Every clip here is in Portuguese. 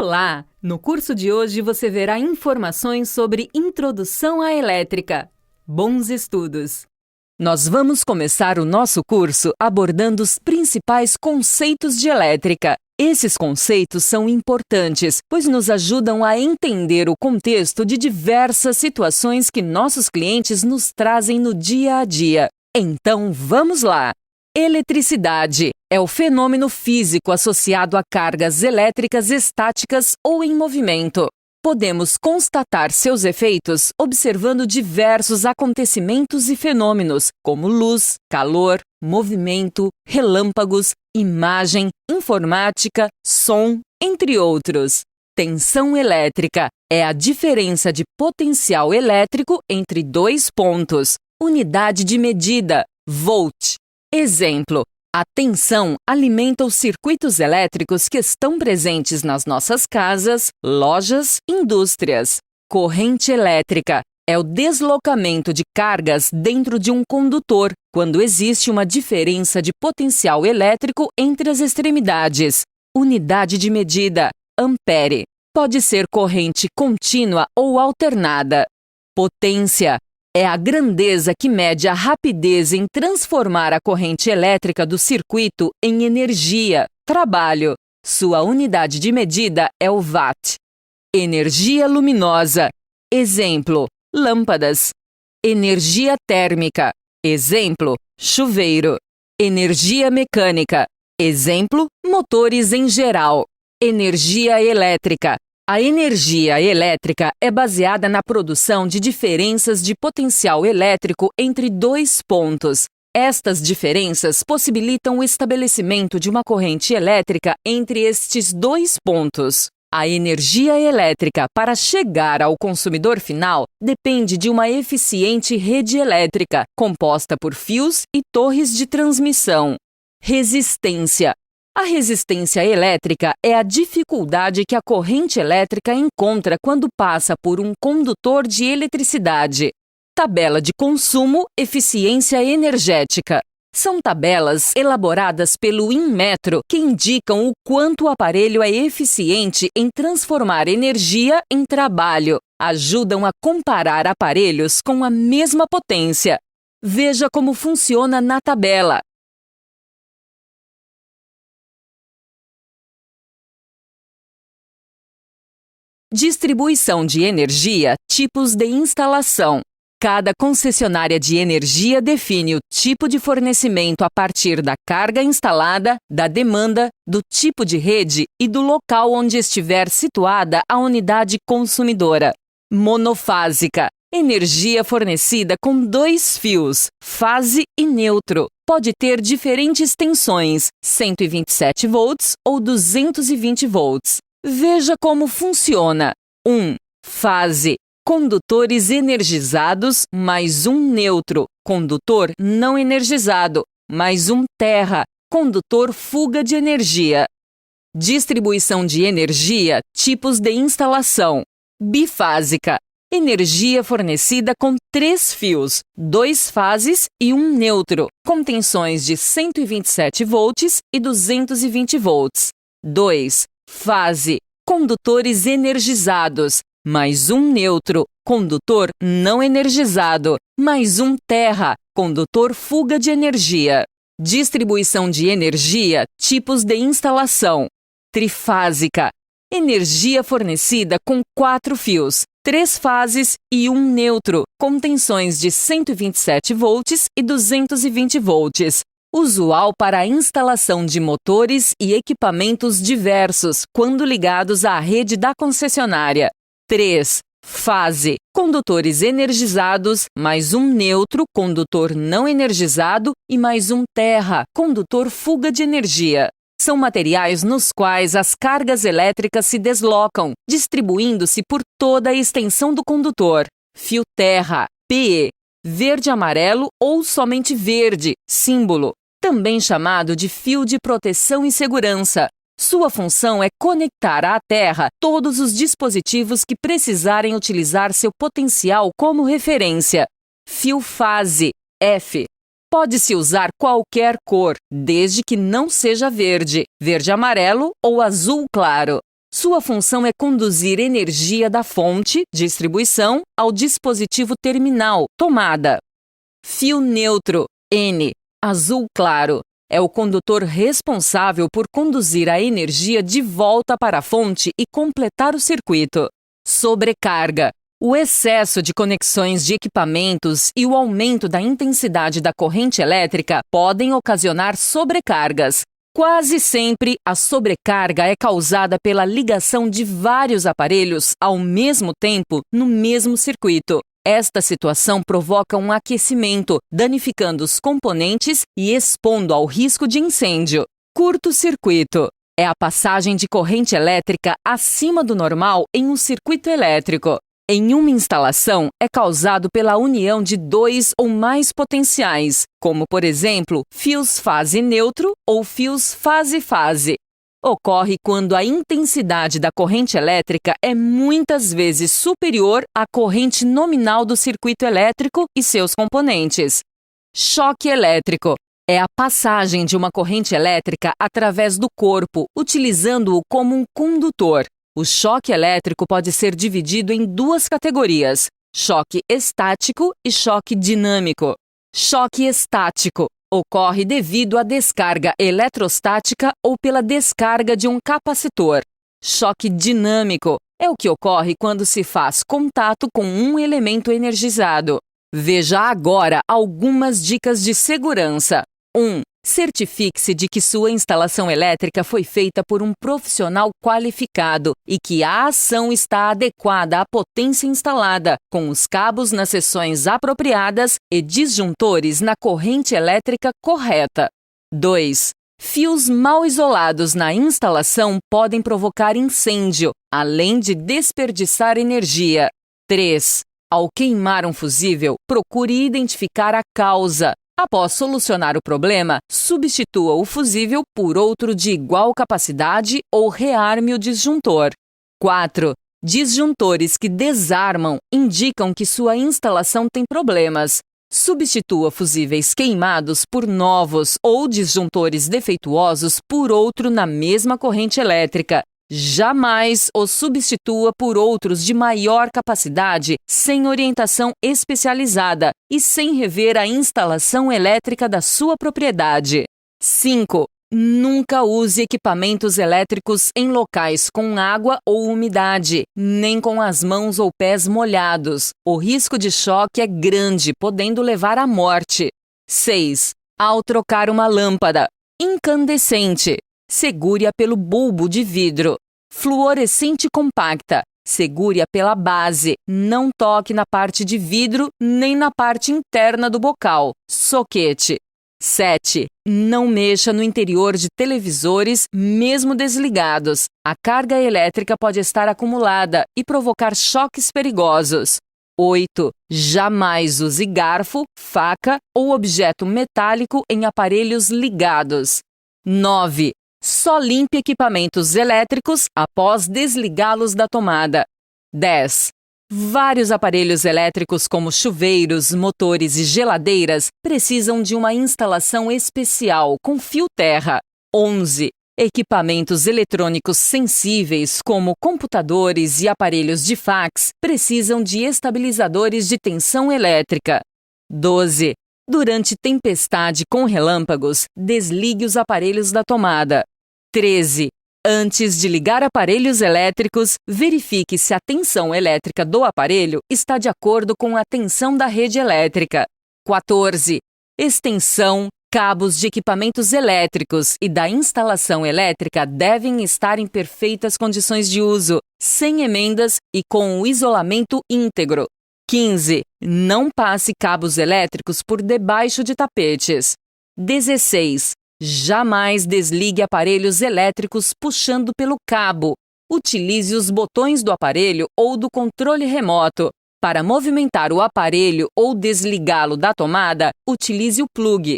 Olá! No curso de hoje você verá informações sobre Introdução à Elétrica. Bons estudos! Nós vamos começar o nosso curso abordando os principais conceitos de elétrica. Esses conceitos são importantes, pois nos ajudam a entender o contexto de diversas situações que nossos clientes nos trazem no dia a dia. Então, vamos lá! Eletricidade é o fenômeno físico associado a cargas elétricas estáticas ou em movimento. Podemos constatar seus efeitos observando diversos acontecimentos e fenômenos, como luz, calor, movimento, relâmpagos, imagem, informática, som, entre outros. Tensão elétrica é a diferença de potencial elétrico entre dois pontos. Unidade de medida, volt. Exemplo: a tensão alimenta os circuitos elétricos que estão presentes nas nossas casas, lojas, indústrias. Corrente elétrica é o deslocamento de cargas dentro de um condutor, quando existe uma diferença de potencial elétrico entre as extremidades. Unidade de medida, ampere. Pode ser corrente contínua ou alternada. Potência é a grandeza que mede a rapidez em transformar a corrente elétrica do circuito em energia, trabalho. Sua unidade de medida é o watt. Energia luminosa. Exemplo: lâmpadas. Energia térmica. Exemplo: chuveiro. Energia mecânica. Exemplo: motores em geral. Energia elétrica. A energia elétrica é baseada na produção de diferenças de potencial elétrico entre dois pontos. Estas diferenças possibilitam o estabelecimento de uma corrente elétrica entre estes dois pontos. A energia elétrica, para chegar ao consumidor final, depende de uma eficiente rede elétrica, composta por fios e torres de transmissão. Resistência. A resistência elétrica é a dificuldade que a corrente elétrica encontra quando passa por um condutor de eletricidade. Tabela de consumo, eficiência energética. São tabelas elaboradas pelo Inmetro que indicam o quanto o aparelho é eficiente em transformar energia em trabalho. Ajudam a comparar aparelhos com a mesma potência. Veja como funciona na tabela. Distribuição de energia, tipos de instalação. Cada concessionária de energia define o tipo de fornecimento a partir da carga instalada, da demanda, do tipo de rede e do local onde estiver situada a unidade consumidora. Monofásica. Energia fornecida com dois fios, fase e neutro. Pode ter diferentes tensões, 127 volts ou 220 volts. Veja como funciona. 1. Fase. Condutores energizados mais um neutro. Condutor não energizado mais um terra. Condutor fuga de energia. Distribuição de energia, tipos de instalação. Bifásica. Energia fornecida com 3 fios, 2 fases e um neutro, com tensões de 127 volts e 220 volts. 2. Fase. Condutores energizados, mais um neutro, condutor não energizado, mais um terra, condutor fuga de energia. Distribuição de energia, tipos de instalação. Trifásica. Energia fornecida com 4 fios, 3 fases e um neutro, com tensões de 127 volts e 220 volts. Usual para a instalação de motores e equipamentos diversos, quando ligados à rede da concessionária. 3. Fase. Condutores energizados, mais um neutro, condutor não energizado e mais um terra, condutor fuga de energia. São materiais nos quais as cargas elétricas se deslocam, distribuindo-se por toda a extensão do condutor. Fio terra, PE. Verde-amarelo ou somente verde, símbolo. Também chamado de fio de proteção e segurança. Sua função é conectar à terra todos os dispositivos que precisarem utilizar seu potencial como referência. Fio fase, F. Pode-se usar qualquer cor, desde que não seja verde, verde-amarelo ou azul claro. Sua função é conduzir energia da fonte, distribuição, ao dispositivo terminal, tomada. Fio neutro, N, azul claro, é o condutor responsável por conduzir a energia de volta para a fonte e completar o circuito. Sobrecarga. O excesso de conexões de equipamentos e o aumento da intensidade da corrente elétrica podem ocasionar sobrecargas. Quase sempre, a sobrecarga é causada pela ligação de vários aparelhos ao mesmo tempo no mesmo circuito. Esta situação provoca um aquecimento, danificando os componentes e expondo ao risco de incêndio. Curto-circuito é a passagem de corrente elétrica acima do normal em um circuito elétrico. Em uma instalação, é causado pela união de dois ou mais potenciais, como, por exemplo, fios fase-neutro ou fios fase-fase. Ocorre quando a intensidade da corrente elétrica é muitas vezes superior à corrente nominal do circuito elétrico e seus componentes. Choque elétrico é a passagem de uma corrente elétrica através do corpo, utilizando-o como um condutor. O choque elétrico pode ser dividido em duas categorias: choque estático e choque dinâmico. Choque estático ocorre devido à descarga eletrostática ou pela descarga de um capacitor. Choque dinâmico é o que ocorre quando se faz contato com um elemento energizado. Veja agora algumas dicas de segurança. 1. Certifique-se de que sua instalação elétrica foi feita por um profissional qualificado e que a ação está adequada à potência instalada, com os cabos nas seções apropriadas e disjuntores na corrente elétrica correta. 2. Fios mal isolados na instalação podem provocar incêndio, além de desperdiçar energia. 3. Ao queimar um fusível, procure identificar a causa. Após solucionar o problema, substitua o fusível por outro de igual capacidade ou rearme o disjuntor. 4. Disjuntores que desarmam indicam que sua instalação tem problemas. Substitua fusíveis queimados por novos ou disjuntores defeituosos por outro na mesma corrente elétrica. Jamais os substitua por outros de maior capacidade, sem orientação especializada e sem rever a instalação elétrica da sua propriedade. 5. Nunca use equipamentos elétricos em locais com água ou umidade, nem com as mãos ou pés molhados. O risco de choque é grande, podendo levar à morte. 6. Ao trocar uma lâmpada incandescente, segure-a pelo bulbo de vidro. Fluorescente compacta, segure-a pela base. Não toque na parte de vidro nem na parte interna do bocal. Soquete. 7. Não mexa no interior de televisores, mesmo desligados. A carga elétrica pode estar acumulada e provocar choques perigosos. 8. Jamais use garfo, faca ou objeto metálico em aparelhos ligados. 9. Só limpe equipamentos elétricos após desligá-los da tomada. 10. Vários aparelhos elétricos como chuveiros, motores e geladeiras precisam de uma instalação especial com fio terra. 11. Equipamentos eletrônicos sensíveis como computadores e aparelhos de fax precisam de estabilizadores de tensão elétrica. 12. Durante tempestade com relâmpagos, desligue os aparelhos da tomada. 13. Antes de ligar aparelhos elétricos, verifique se a tensão elétrica do aparelho está de acordo com a tensão da rede elétrica. 14. Extensão, cabos de equipamentos elétricos e da instalação elétrica devem estar em perfeitas condições de uso, sem emendas e com o isolamento íntegro. 15. Não passe cabos elétricos por debaixo de tapetes. 16. Jamais desligue aparelhos elétricos puxando pelo cabo. Utilize os botões do aparelho ou do controle remoto. Para movimentar o aparelho ou desligá-lo da tomada, utilize o plug.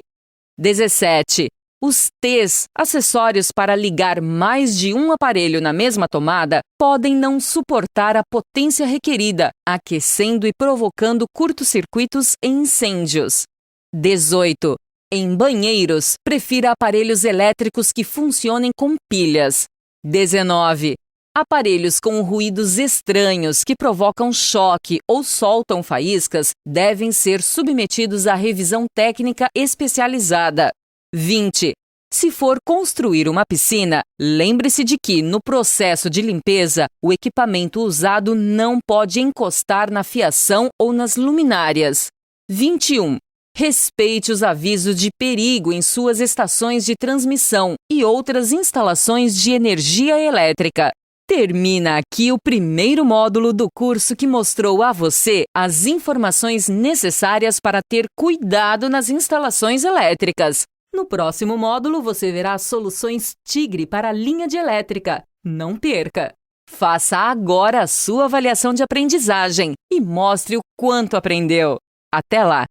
17. Os T's, acessórios para ligar mais de um aparelho na mesma tomada, podem não suportar a potência requerida, aquecendo e provocando curtos-circuitos e incêndios. 18. Em banheiros, prefira aparelhos elétricos que funcionem com pilhas. 19. Aparelhos com ruídos estranhos que provocam choque ou soltam faíscas devem ser submetidos à revisão técnica especializada. 20. Se for construir uma piscina, lembre-se de que, no processo de limpeza, o equipamento usado não pode encostar na fiação ou nas luminárias. 21. Respeite os avisos de perigo em suas estações de transmissão e outras instalações de energia elétrica. Termina aqui o primeiro módulo do curso que mostrou a você as informações necessárias para ter cuidado nas instalações elétricas. No próximo módulo, você verá soluções Tigre para a linha de elétrica. Não perca! Faça agora a sua avaliação de aprendizagem e mostre o quanto aprendeu. Até lá!